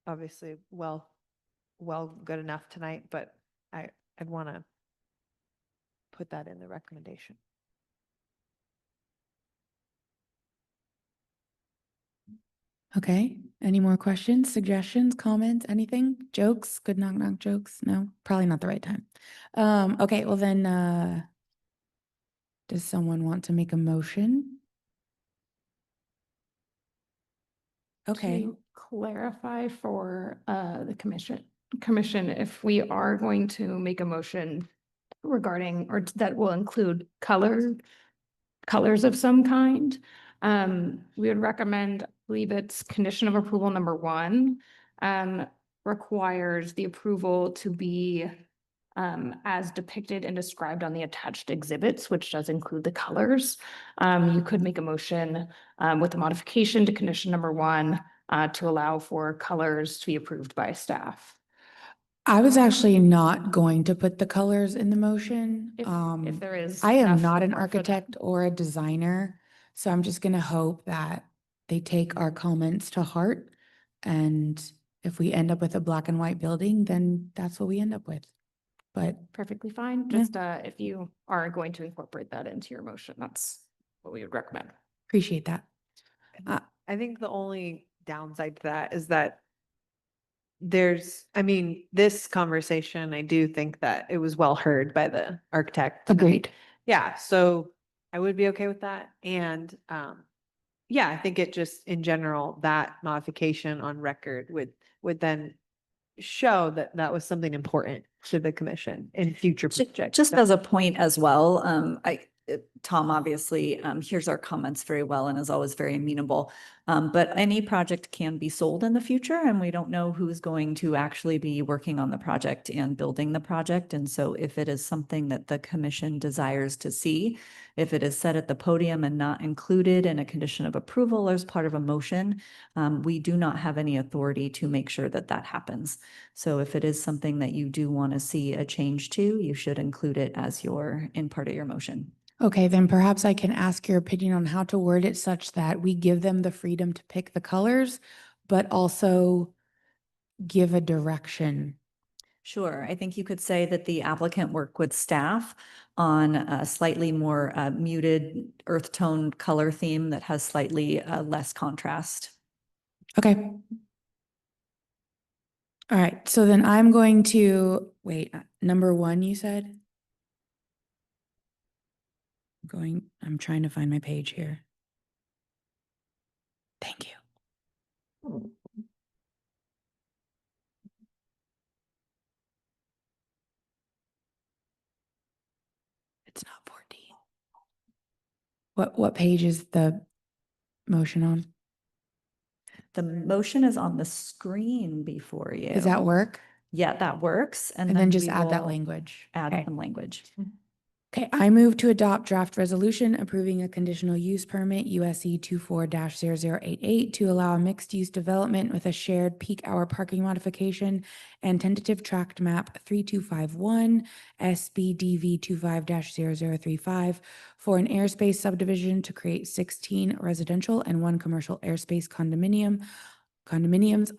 obviously well good enough tonight, but I'd want to put that in the recommendation. Okay, any more questions, suggestions, comments, anything? Jokes, good knock knock jokes? No, probably not the right time. Okay, well then, does someone want to make a motion? Okay, To clarify for the commission, if we are going to make a motion regarding, or that will include colors of some kind, we would recommend, I believe it's condition of approval number 1, requires the approval to be as depicted and described on the attached exhibits, which does include the colors. You could make a motion with a modification to condition number 1 to allow for colors to be approved by staff. I was actually not going to put the colors in the motion. If there is I am enough not an support for that. architect or a designer, so I'm just gonna hope that they take our comments to heart. And if we end up with a black and white building, then that's what we end up with. But Perfectly fine. Yeah. Just if you are going to incorporate that into your motion, that's what we would recommend. appreciate that. I think the only downside to that is that this conversation, I do think that it was well heard by the architect tonight. Agreed. Yeah, so I would be okay with that. And I think it just in general, that modification on record would then show that that was something important to the commission in future projects. Just So- as a point as well, Tom obviously hears our comments very well and is always very amenable. But any project can be sold in the future, and we don't know who's going to actually be working on the project and building the project. And so if it is something that the commission desires to see, if it is set at the podium and not included in a condition of approval or as part of a motion, we do not have any authority to make sure that that happens. So if it is something that you do want to see a change to, you should include it as in part of your motion. Okay, then perhaps I can ask your opinion on how to word it such that we give them the freedom to pick the colors, but also give a direction. Sure. I think you could say that the applicant work with staff on a slightly more muted earth tone color theme that has slightly less contrast. Okay. All right, so then I'm going to, wait, number 1, you said? I'm trying to find my page here. Thank you. What page is the motion on? The motion is on the screen before you. Does that work? Yeah, that works. And then just we add that will language. Add Okay. some language. Okay, I move to adopt draft resolution approving a conditional use permit USE 24-0088 to allow a mixed-use development with a shared peak hour parking modification and tentative tract map 3251 SBDV 25-0035 for an airspace subdivision to create 16 residential and 1 commercial airspace condominiums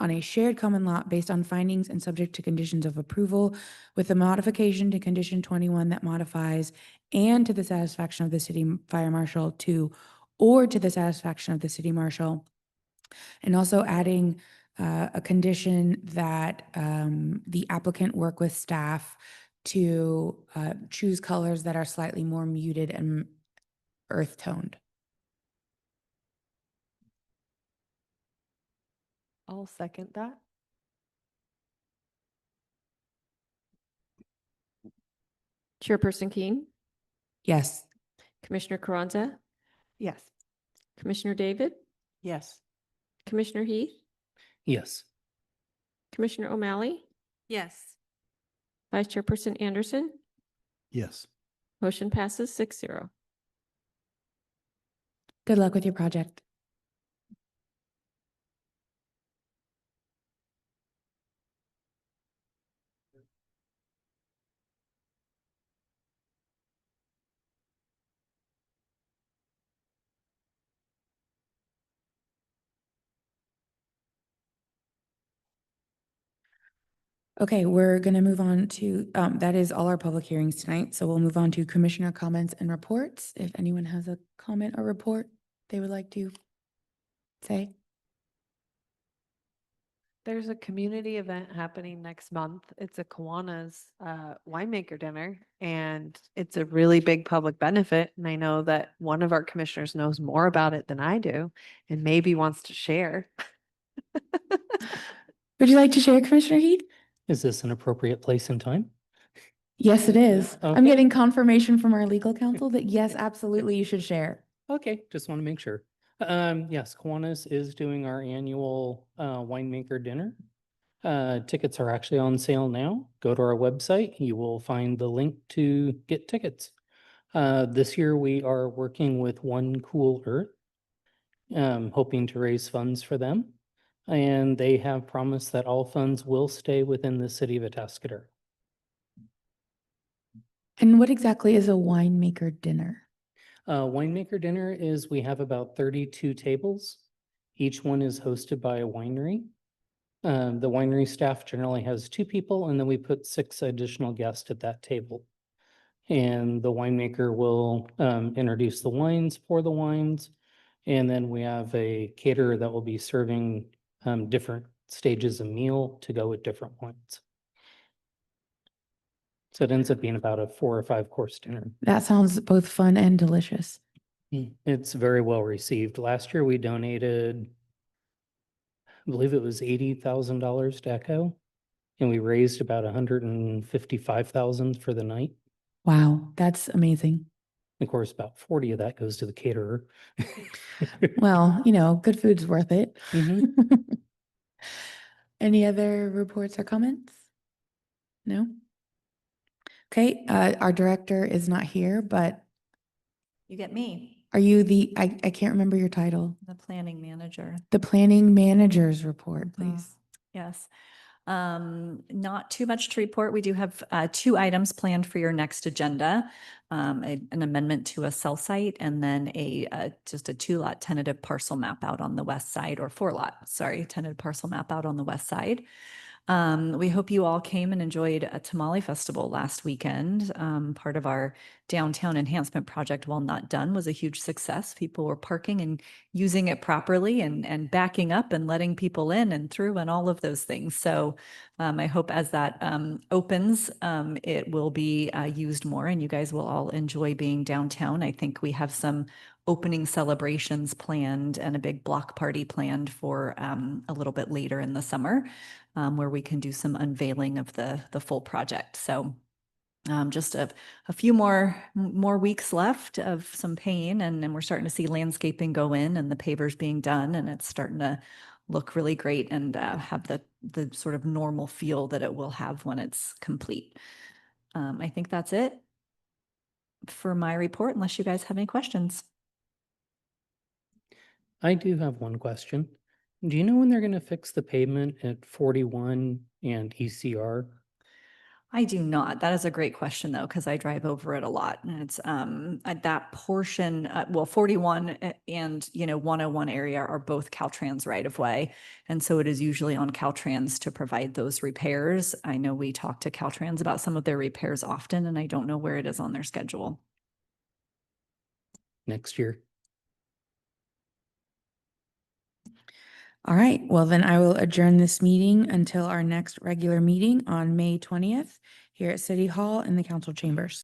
on a shared common lot based on findings and subject to conditions of approval, with a modification to condition 21 that modifies and to the satisfaction of the city fire marshal or to the satisfaction of the city marshal. And also adding a condition that the applicant work with staff to choose colors that are slightly more muted and earth toned. I'll second that. Chairperson Keen, Yes. Commissioner Carranza, Yes. Commissioner David, Yes. Commissioner Heath, Yes. Commissioner O'Malley, Yes. Vice Chairperson Anderson. Yes. Motion passes 6-0. Good luck with your project. Okay, we're going to move on to, that is all our public hearings tonight. So we'll move on to commissioner comments and reports. If anyone has a comment or report they would like to say. There's a community event happening next month. It's a Kiwanis winemaker dinner, and it's a really big public benefit. And I know that one of our commissioners knows more about it than I do and maybe wants to share. Would you like to share, Commissioner Heath? Is this an appropriate place and time? Yes, it is. I'm Okay. getting confirmation from our legal counsel that yes, absolutely, you should share. Okay, just want to make sure. Yes, Kiwanis is doing our annual winemaker dinner. Tickets are actually on sale now. Go to our website. You will find the link to get tickets. This year we are working with One Cool Earth, hoping to raise funds for them. And they have promised that all funds will stay within the city of Atascadero. And what exactly is a winemaker dinner? Winemaker dinner is we have about 32 tables. Each one is hosted by a winery. The winery staff generally has 2 people, and then we put 6 additional guests at that table. And the winemaker will introduce the wines, pour the wines, and then we have a caterer that will be serving different stages of meal to go with different wines. So it ends up being about a 4 or 5 course dinner. That sounds both fun and delicious. It's very well received. Last year we donated, I believe it was $80,000 to Echo, and we raised about $155,000 for the night. Wow, that's amazing. Of course, about 40 of that goes to the caterer. Well, good food's worth it. Mhm. Any other reports or comments? No? Okay, our director is not here, but You get me, are you I can't remember your title. the planning manager. The planning manager's report, please. Yes. Not too much to report. We do have 2 items planned for your next agenda. An amendment to a cell site and then just a 2-lot tentative parcel map out on the west side, or 4-lot, sorry, tentative parcel map out on the west side. We hope you all came and enjoyed a tamale festival last weekend. Part of our downtown enhancement project, while not done, was a huge success. People were parking and using it properly and backing up and letting people in and through and all of those things. So I hope as that opens, it will be used more and you guys will all enjoy being downtown. I think we have some opening celebrations planned and a big block party planned for a little bit later in the summer, where we can do some unveiling of the full project. So Just a few more weeks left of some pain, and then we're starting to see landscaping go in and the pavers being done, and it's starting to look really great and have the sort of normal feel that it will have when it's complete. I think that's it for my report, unless you guys have any questions. I do have one question. Do you know when they're going to fix the pavement at 41 and ECR? I do not. That is a great question though, because I drive over it a lot, and it's at that portion, well, 41 and 101 area are both Caltrans right of way. And so it is usually on Caltrans to provide those repairs. I know we talk to Caltrans about some of their repairs often, and I don't know where it is on their schedule. Next year. All right, well then I will adjourn this meeting until our next regular meeting on May 20th here at City Hall in the council chambers.